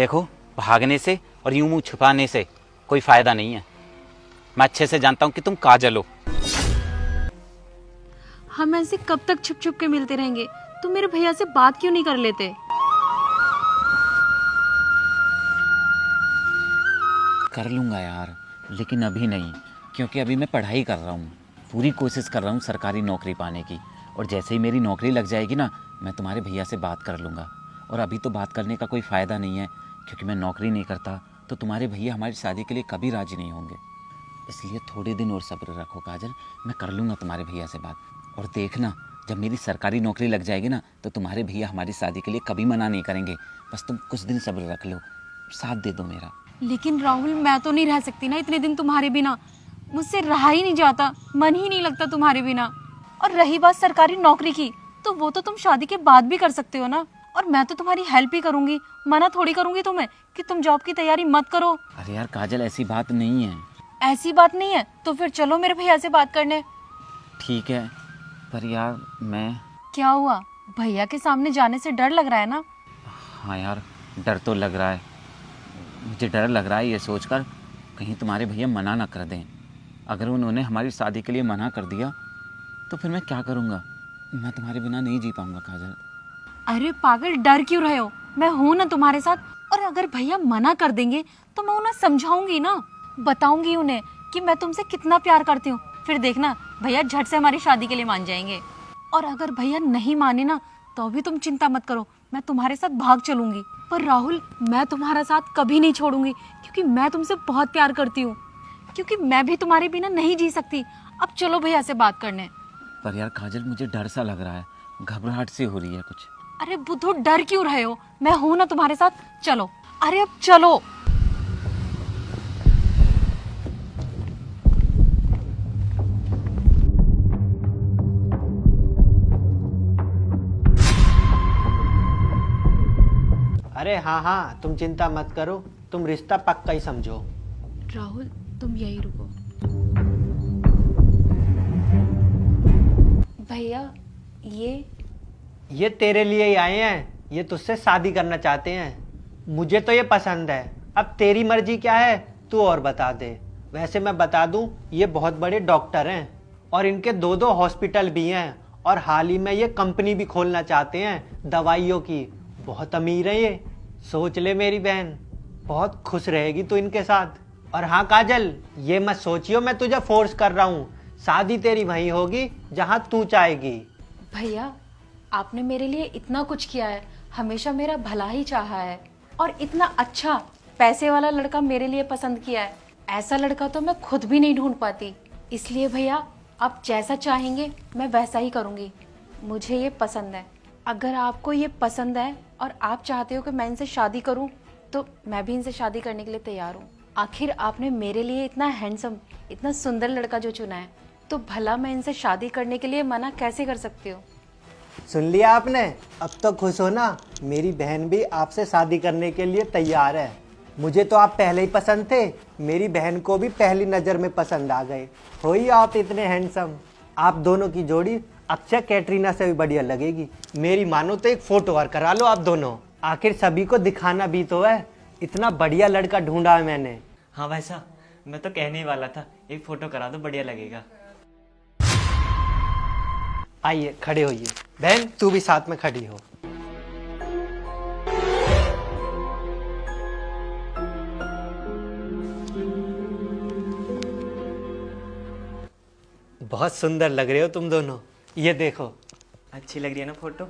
देखो, भागने से और यूं मुंह छुपाने से कोई फायदा नहीं है। मैं अच्छे से जानता हूं कि तुम काजल हो। हम ऐसे कब तक छुप छुप के मिलते रहेंगे? तुम मेरे भैया से बात क्यों नहीं कर लेते? कर लूंगा यार, लेकिन अभी नहीं, क्योंकि अभी मैं पढ़ाई कर रहा हूँ। पूरी कोशिश कर रहा हूँ सरकारी नौकरी पाने की। और जैसे ही मेरी नौकरी लग जाएगी ना, मैं तुम्हारे भैया से बात कर लूँगा। और अभी तो बात करने का कोई फ़ायदा नहीं है, क्योंकि मैं नौकरी नहीं करता तो तुम्हारे भैया हमारी शादी के लिए कभी राज़ी नहीं होंगे। इसलिए थोड़े दिन और सब्र रखो काजल, मैं कर लूँगा तुम्हारे भैया से बात। और देखना, जब मेरी सरकारी नौकरी लग जाएगी ना, तो तुम्हारे भैया हमारी शादी के लिए कभी मना नहीं करेंगे। बस तुम कुछ दिन सब्र रख लो, साथ दे दो मेरा। लेकिन राहुल, मैं तो नहीं रह सकती ना इतने दिन तुम्हारे बिना। मुझसे रहा ही नहीं जाता, मन ही नहीं लगता तुम्हारे बिना। और रही बात सरकारी नौकरी की, तो वो तो तुम शादी के बाद भी कर सकते हो ना। और मैं तो तुम्हारी हेल्प ही करूंगी, मना थोड़ी करूंगी तुम्हें कि तुम जॉब की तैयारी मत करो। अरे यार काजल, ऐसी बात नहीं है। ऐसी बात नहीं है तो फिर चलो मेरे भैया से बात करने। ठीक है, पर यार मैं... क्या हुआ? भैया के सामने जाने से डर लग रहा है ना? हाँ यार, डर तो लग रहा है। मुझे डर लग रहा है ये सोचकर कहीं तुम्हारे भैया मना ना कर दें। अगर उन्होंने हमारी शादी के लिए मना कर दिया तो फिर मैं क्या करूँगा? मैं तुम्हारे बिना नहीं जी पाऊँगा काजल। अरे पागल, डर क्यों रहे हो? मैं हूं ना तुम्हारे साथ। और अगर भैया मना कर देंगे तो मैं उन्हें समझाऊंगी ना, बताऊंगी उन्हें कि मैं तुमसे कितना प्यार करती हूँ। फिर देखना, भैया झट से हमारी शादी के लिए मान जाएंगे। और अगर भैया नहीं माने ना, तो भी तुम चिंता मत करो, मैं तुम्हारे साथ भाग चलूंगी। पर राहुल, मैं तुम्हारा साथ कभी नहीं छोड़ूंगी, क्योंकि मैं तुमसे बहुत प्यार करती हूँ। क्योंकि मैं भी तुम्हारे बिना नहीं जी सकती। अब चलो भैया से बात करने। पर यार काजल, मुझे डर सा लग रहा है, घबराहट सी हो रही है कुछ। अरे बुद्धू, डर क्यों रहे हो? मैं हूं ना तुम्हारे साथ, चलो। अरे अब चलो। अरे हाँ हाँ, तुम चिंता मत करो, तुम रिश्ता पक्का ही समझो। राहुल, तुम यही रुको। भैया, ये तेरे लिए ही आए हैं, ये तुझसे शादी करना चाहते हैं। मुझे तो ये पसंद है, अब तेरी मर्जी क्या है तू और बता दे। वैसे मैं बता दूं, ये बहुत बड़े डॉक्टर हैं और इनके दो दो हॉस्पिटल भी हैं। और हाल ही में ये कंपनी भी खोलना चाहते हैं दवाइयों की। बहुत अमीर है ये, सोच ले मेरी बहन, बहुत खुश रहेगी तू इनके साथ। और हाँ काजल, ये मत सोचियो मैं तुझे फोर्स कर रहा हूँ, शादी तेरी वहीं होगी जहाँ तू चाहेगी। भैया, आपने मेरे लिए इतना कुछ किया है, हमेशा मेरा भला ही चाहा है। और इतना अच्छा पैसे वाला लड़का मेरे लिए पसंद किया है। ऐसा लड़का तो मैं खुद भी नहीं ढूंढ पाती। इसलिए भैया, आप जैसा चाहेंगे मैं वैसा ही करूँगी। मुझे ये पसंद है। अगर आपको ये पसंद है और आप चाहते हो कि मैं इनसे शादी करूँ, तो मैं भी इनसे शादी करने के लिए तैयार हूँ। आखिर आपने मेरे लिए इतना हैंडसम, इतना सुंदर लड़का जो चुना है, तो भला मैं इनसे शादी करने के लिए मना कैसे कर सकती हूँ? सुन लिया आपने? अब तो खुश हो ना? मेरी बहन भी आपसे शादी करने के लिए तैयार है। मुझे तो आप पहले ही पसंद थे, मेरी बहन को भी पहली नज़र में पसंद आ गए। हो ही आप इतने हैंडसम। आप दोनों की जोड़ी अक्षय कैटरीना से भी बढ़िया लगेगी। मेरी मानो तो एक फोटो और करा लो आप दोनों, आखिर सभी को दिखाना भी तो है। इतना बढ़िया लड़का ढूंढा है मैंने। हाँ भाई साहब, मैं तो कहने ही वाला था, एक फोटो करा दो, बढ़िया लगेगा। आइए खड़े होइए, बहन तू भी साथ में खड़ी हो। बहुत सुंदर लग रहे हो तुम दोनों, ये देखो। अच्छी लग रही है ना फोटो?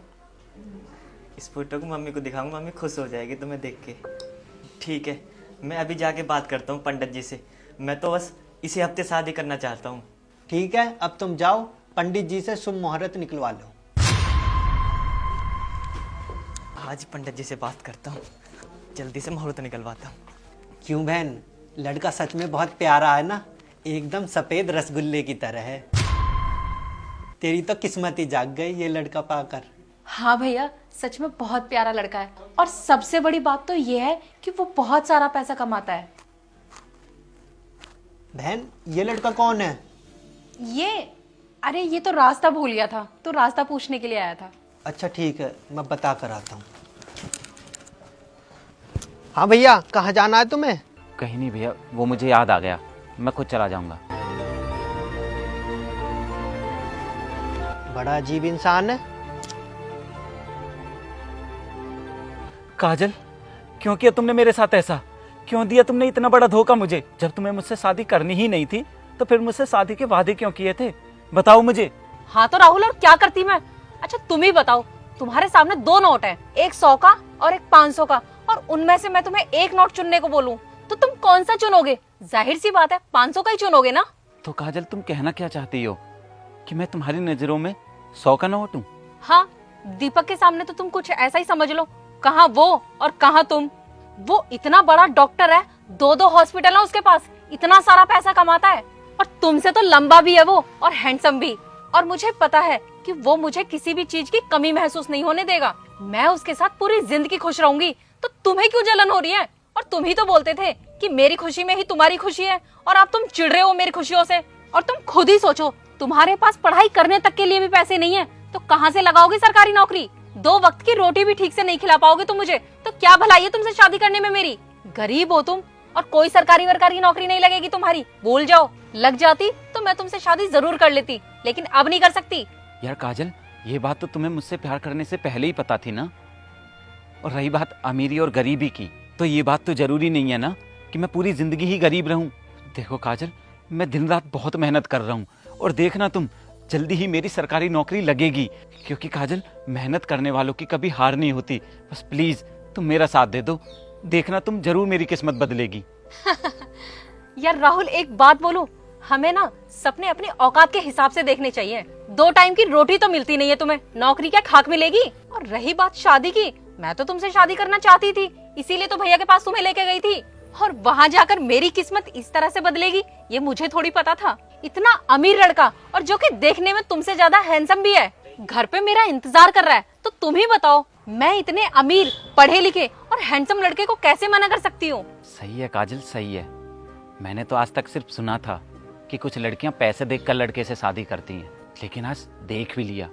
इस फोटो को मम्मी को दिखाऊंगा, मम्मी खुश हो जाएगी तुम्हें देख के। ठीक है, मैं अभी जाके बात करता हूँ पंडित जी से। मैं तो बस इसी हफ्ते शादी करना चाहता हूँ। ठीक है, अब तुम जाओ, पंडित जी से शुभ मुहूर्त निकलवा लो। आज पंडित जी से बात करता हूँ, जल्दी से मुहूर्त निकलवाता हूँ। क्यों बहन, लड़का सच में बहुत प्यारा है ना? एकदम सफेद रसगुल्ले की तरह है। तेरी तो किस्मत ही जाग गई ये लड़का पाकर। हाँ भैया, सच में बहुत प्यारा लड़का है। और सबसे बड़ी बात तो ये है कि वो बहुत सारा पैसा कमाता है। बहन, ये लड़का कौन है? अरे ये तो रास्ता भूल गया था, तो रास्ता पूछने के लिए आया था। अच्छा ठीक है, मैं बता कर आता हूँ। हाँ भैया, कहाँ जाना है तुम्हें? कहीं नहीं भैया, वो मुझे याद आ गया, मैं खुद चला जाऊंगा। बड़ा अजीब इंसान है। काजल, क्यों किया तुमने मेरे साथ ऐसा? क्यों दिया तुमने इतना बड़ा धोखा मुझे? जब तुम्हें मुझसे शादी करनी ही नहीं थी तो फिर मुझसे शादी के वादे क्यों किए थे? बताओ मुझे। हाँ तो राहुल, और क्या करती मैं? अच्छा तुम ही बताओ, तुम्हारे सामने दो नोट हैं, एक 100 का और एक 500 का, और उनमें से मैं तुम्हें एक नोट चुनने को बोलूं तो तुम कौन सा चुनोगे? जाहिर सी बात है 500 का ही चुनोगे ना। तो काजल, तुम कहना क्या चाहती हो कि मैं तुम्हारी नजरों में 100 का नोट हूँ? हाँ, दीपक के सामने तो तुम कुछ ऐसा ही समझ लो। कहाँ वो और कहाँ तुम। वो इतना बड़ा डॉक्टर है, 2-2 हॉस्पिटल है उसके पास, इतना सारा पैसा कमाता है, और तुमसे तो लंबा भी है वो और हैंडसम भी। और मुझे पता है कि वो मुझे किसी भी चीज की कमी महसूस नहीं होने देगा। मैं उसके साथ पूरी जिंदगी खुश रहूंगी। तो तुम्हें क्यों जलन हो रही है? और तुम ही तो बोलते थे कि मेरी खुशी में ही तुम्हारी खुशी है, और अब तुम चिढ़ रहे हो मेरी खुशियों से। और तुम खुद ही सोचो, तुम्हारे पास पढ़ाई करने तक के लिए भी पैसे नहीं है, तो कहाँ से लगाओगे सरकारी नौकरी? 2 वक्त की रोटी भी ठीक से नहीं खिला पाओगे तुम मुझे, तो क्या भलाई है तुमसे शादी करने में मेरी? गरीब हो तुम, और कोई सरकारी वरकारी नौकरी नहीं लगेगी तुम्हारी, भूल जाओ। लग जाती तो मैं तुमसे शादी जरूर कर लेती, लेकिन अब नहीं कर सकती। यार काजल, ये बात तो तुम्हें मुझसे प्यार करने से पहले ही पता थी ना। और रही बात अमीरी और गरीबी की, तो ये बात तो जरूरी नहीं है ना कि मैं पूरी जिंदगी ही गरीब रहूं। देखो काजल, मैं दिन रात बहुत मेहनत कर रहा हूँ, और देखना तुम, जल्दी ही मेरी सरकारी नौकरी लगेगी। क्योंकि काजल, मेहनत करने वालों की कभी हार नहीं होती। बस प्लीज तुम मेरा साथ दे दो, देखना तुम जरूर मेरी किस्मत बदलेगी। यार राहुल, एक बात बोलूं, हमें ना सपने अपनी औकात के हिसाब से देखने चाहिए। 2 टाइम की रोटी तो मिलती नहीं है तुम्हें, नौकरी क्या खाक मिलेगी? और रही बात शादी की, मैं तो तुमसे शादी करना चाहती थी, इसीलिए तो भैया के पास तुम्हें लेके गई थी। और वहाँ जाकर मेरी किस्मत इस तरह से बदलेगी, ये मुझे थोड़ी पता था। इतना अमीर लड़का, और जो कि देखने में तुमसे ज्यादा हैंडसम भी है, घर पे मेरा इंतजार कर रहा है। तो तुम ही बताओ, मैं इतने अमीर, पढ़े लिखे और हैंडसम लड़के को कैसे मना कर सकती हूँ? सही है काजल, सही है। मैंने तो आज तक सिर्फ सुना था कि कुछ लड़कियां पैसे देखकर लड़के से शादी करती हैं, लेकिन आज देख भी लिया।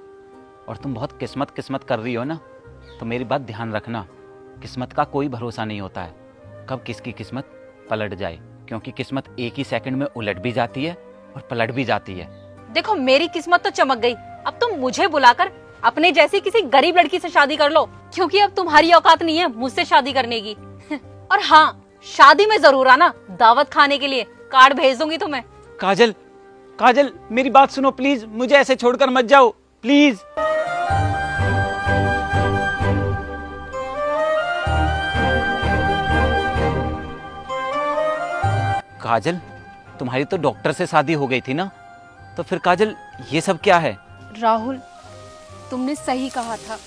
और तुम बहुत किस्मत किस्मत कर रही हो ना, तो मेरी बात ध्यान रखना, किस्मत का कोई भरोसा नहीं होता है, कब किसकी किस्मत पलट जाए। क्योंकि किस्मत एक ही सेकंड में उलट भी जाती है और पलट भी जाती है। देखो, मेरी किस्मत तो चमक गई, अब तुम मुझे बुलाकर अपने जैसी किसी गरीब लड़की से शादी कर लो, क्योंकि अब तुम्हारी औकात नहीं है मुझसे शादी करने की। और हाँ, शादी में जरूर आना, दावत खाने के लिए कार्ड भेज दूंगी तुम्हें। काजल, काजल, मेरी बात सुनो प्लीज, मुझे ऐसे छोड़कर मत जाओ प्लीज। काजल, तुम्हारी तो डॉक्टर से शादी हो गई थी ना, तो फिर काजल ये सब क्या है? राहुल, तुमने सही कहा था,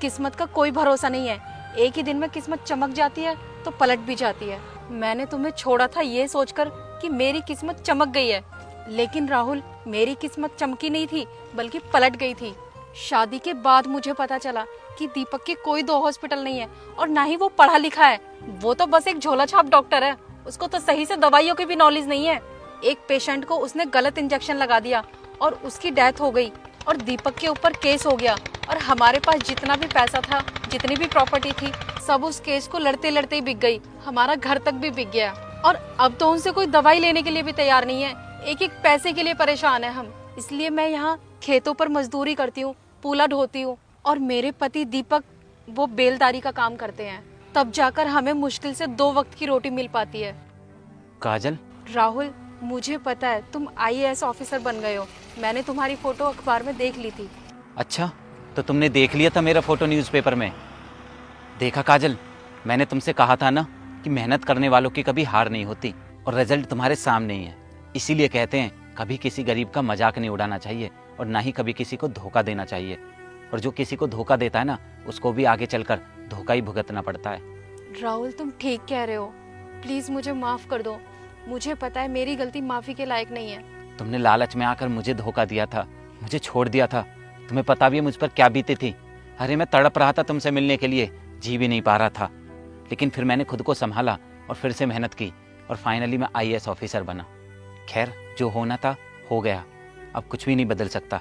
किस्मत का कोई भरोसा नहीं है, एक ही दिन में किस्मत चमक जाती है तो पलट भी जाती है। मैंने तुम्हें छोड़ा था ये सोचकर कि मेरी किस्मत चमक गई है, लेकिन राहुल, मेरी किस्मत चमकी नहीं थी बल्कि पलट गई थी। शादी के बाद मुझे पता चला कि दीपक के कोई 2 हॉस्पिटल नहीं है, और ना ही वो पढ़ा लिखा है, वो तो बस एक झोला छाप डॉक्टर है, उसको तो सही से दवाइयों की भी नॉलेज नहीं है। एक पेशेंट को उसने गलत इंजेक्शन लगा दिया और उसकी डेथ हो गई, और दीपक के ऊपर केस हो गया, और हमारे पास जितना भी पैसा था, जितनी भी प्रॉपर्टी थी, सब उस केस को लड़ते लड़ते ही बिक गई, हमारा घर तक भी बिक गया। और अब तो उनसे कोई दवाई लेने के लिए भी तैयार नहीं है, एक एक पैसे के लिए परेशान है हम। इसलिए मैं यहाँ खेतों पर मजदूरी करती हूँ, पूला ढोती हूँ, और मेरे पति दीपक वो बेलदारी का काम करते हैं, तब जाकर हमें मुश्किल से 2 वक्त की रोटी मिल पाती है। काजल, राहुल, मुझे पता है तुम IAS ऑफिसर बन गए हो, मैंने तुम्हारी फोटो अखबार में देख ली थी। अच्छा, तो तुमने देख लिया था मेरा फोटो न्यूज़पेपर में? देखा काजल, मैंने तुमसे कहा था ना कि मेहनत करने वालों की कभी हार नहीं होती, और रिजल्ट तुम्हारे सामने ही है। इसीलिए कहते हैं कभी किसी गरीब का मजाक नहीं उड़ाना चाहिए, और ना ही कभी किसी को धोखा देना चाहिए। और जो किसी को धोखा देता है ना, उसको भी आगे चलकर धोखा ही भुगतना पड़ता है। राहुल, तुम ठीक कह रहे हो, प्लीज मुझे माफ कर दो, मुझे पता है मेरी गलती माफी के लायक नहीं है। तुमने लालच में आकर मुझे धोखा दिया था, मुझे छोड़ दिया था, तुम्हें पता भी है मुझ पर क्या बीती थी। अरे मैं तड़प रहा था तुमसे मिलने के लिए, जी भी नहीं पा रहा था, लेकिन फिर मैंने खुद को संभाला और फिर से मेहनत की, और फाइनली मैं IAS ऑफिसर बना। खैर, जो होना था हो गया, अब कुछ भी नहीं बदल सकता।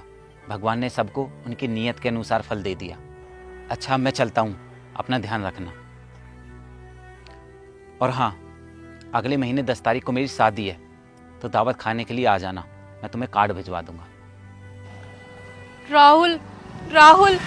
भगवान ने सबको उनकी नीयत के अनुसार फल दे दिया। अच्छा, मैं चलता हूँ, अपना ध्यान रखना। और हाँ, अगले महीने 10 तारीख को मेरी शादी है, तो दावत खाने के लिए आ जाना, मैं तुम्हें कार्ड भिजवा दूंगा। राहुल, राहुल,